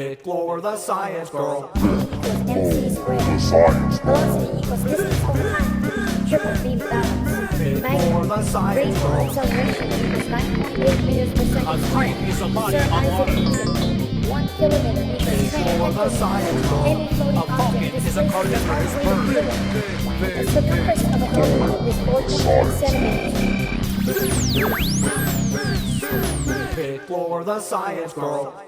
VikLawr, the science girl. MC squared. Velocity equals distance over time. Triple beam balance. VikLawr, the science Rate girl. acceleration equals 9.8 meters per second. A train is a body Sir of Isaac water. Newton. 1 kilometer equals VikLawr, the science girl. Any floating A falcon object is a displaced carnivorous by weight bird. of the circumference of a hole is 4.6 centimeters. VikLawr, the science girl.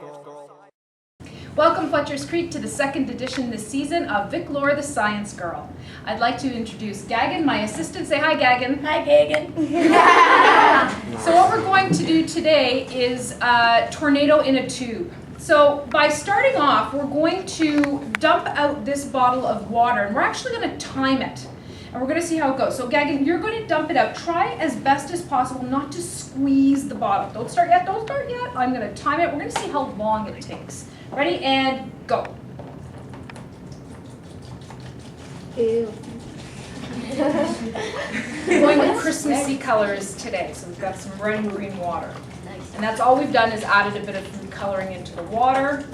Welcome, Fletcher's Creek, to the second edition this season of VikLawr, the Science Girl. I'd like to introduce Gagan, my assistant. Say hi, Gagan. Hi, Gagan. So what we're going to do today is tornado in a tube. So by starting off, we're going to dump out this bottle of water, and we're actually going to time it. And we're going to see how it goes. So Gagan, you're going to dump it out. Try as best as possible not to squeeze the bottle. Don't start yet, don't start yet. I'm going to time it. We're going to see how long it takes. Ready, and go. Ew. We're going with Christmassy colors today. So we've got some red and green water. Nice. And that's all we've done is added a bit of food coloring into the water.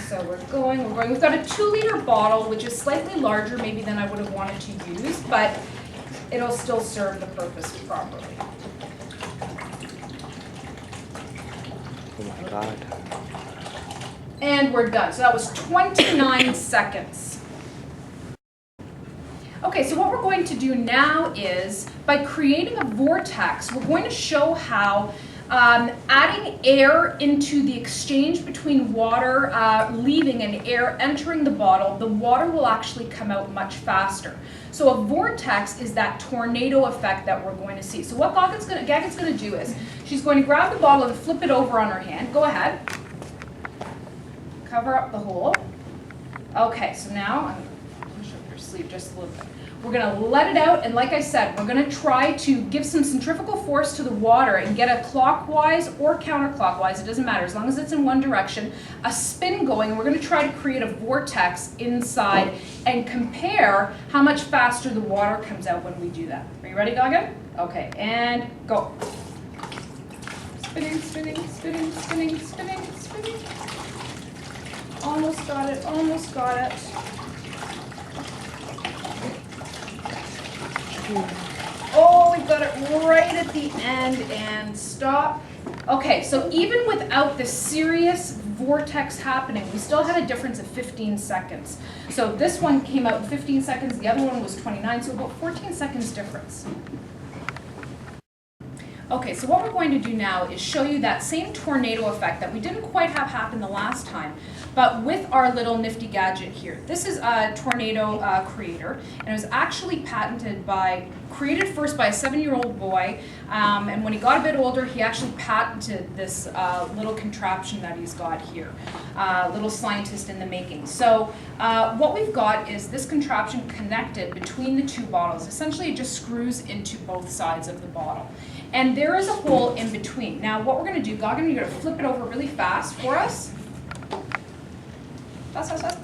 So we're going. We've got a 2-liter bottle, which is slightly larger maybe than I would have wanted to use, but it'll still serve the purpose properly. Oh my God. And we're done. So that was 29 seconds. Okay, so what we're going to do now is, by creating a vortex, we're going to show how adding air into the exchange between water leaving and air entering the bottle, the water will actually come out much faster. So a vortex is that tornado effect that we're going to see. So what Gagan's going to do is, she's going to grab the bottle and flip it over on her hand. Go ahead. Cover up the hole. Okay, so now I'm going to push up your sleeve just a little bit. We're going to let it out, and like I said, we're going to try to give some centrifugal force to the water and get a clockwise or counterclockwise, it doesn't matter, as long as it's in one direction, a spin going, and we're going to try to create a vortex inside and compare how much faster the water comes out when we do that. Are you ready, Gagan? Okay, and go. Spinning, spinning, spinning, spinning, spinning, spinning. Almost got it, almost got it. Oh, we got it right at the end and stop. Okay, so even without the serious vortex happening, we still had a difference of 15 seconds. So this one came out in 15 seconds, the other one was 29, so about 14 seconds difference. Okay, so what we're going to do now is show you that same tornado effect that we didn't quite have happen the last time, but with our little nifty gadget here. This is a tornado creator, and it was actually created first by a 7-year-old boy, and when he got a bit older, he actually patented this little contraption that he's got here, little scientist in the making. So what we've got is this contraption connected between the two bottles. Essentially, it just screws into both sides of the bottle. And there is a hole in between. Now what we're going to do, Gagan, you're going to flip it over really fast for us. Fast, fast, fast.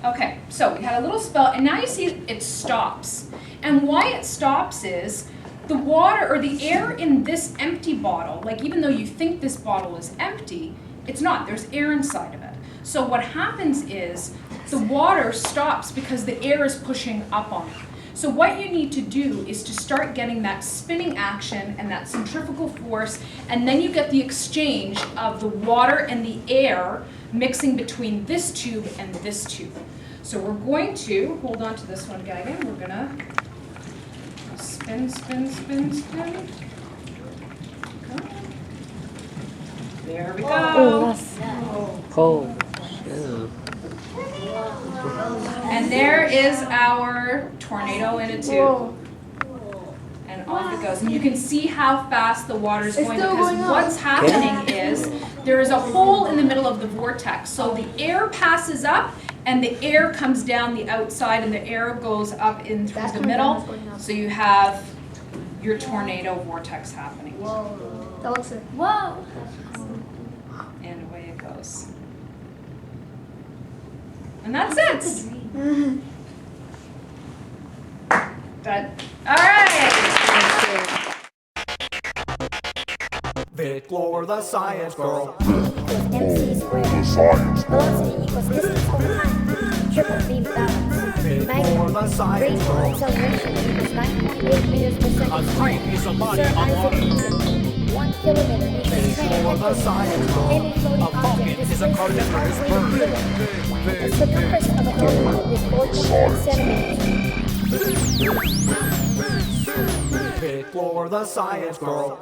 Okay, so we had a little spell, and now you see it stops. And why it stops is the water, or the air in this empty bottle, like even though you think this bottle is empty, it's not. There's air inside of it. So what happens is the water stops because the air is pushing up on it. So what you need to do is to start getting that spinning action and that centrifugal force, and then you get the exchange of the water and the air mixing between this tube and this tube. So we're going to, hold on to this one, Gagan, we're gonna spin, spin, spin, spin. There we go. Oh, shoot. And there is our tornado in a tube. And off it goes. And you can see how fast the water is going, because what's happening is there is a hole in the middle of the vortex. So the air passes up and the air comes down the outside, and the air goes up in through the middle. So you have your tornado vortex happening. Whoa. That looks like, whoa. And away it goes. And that's it. Done. All right. VikLawr, the science girl. equals mc squared. Velocity equals distance over time. Triple beam balance. VikLawr, the science Rate girl. acceleration equals 9.8 meters per second. A train is a body Sir of Isaac water. Newton. 1 kilometer equals train VikLawr, the science girl. Any floating A falcon object is a displaces carnivorous 1 bird. kilometer. The circumference of a hole is 4.6 centimeters. VikLawr, the science girl.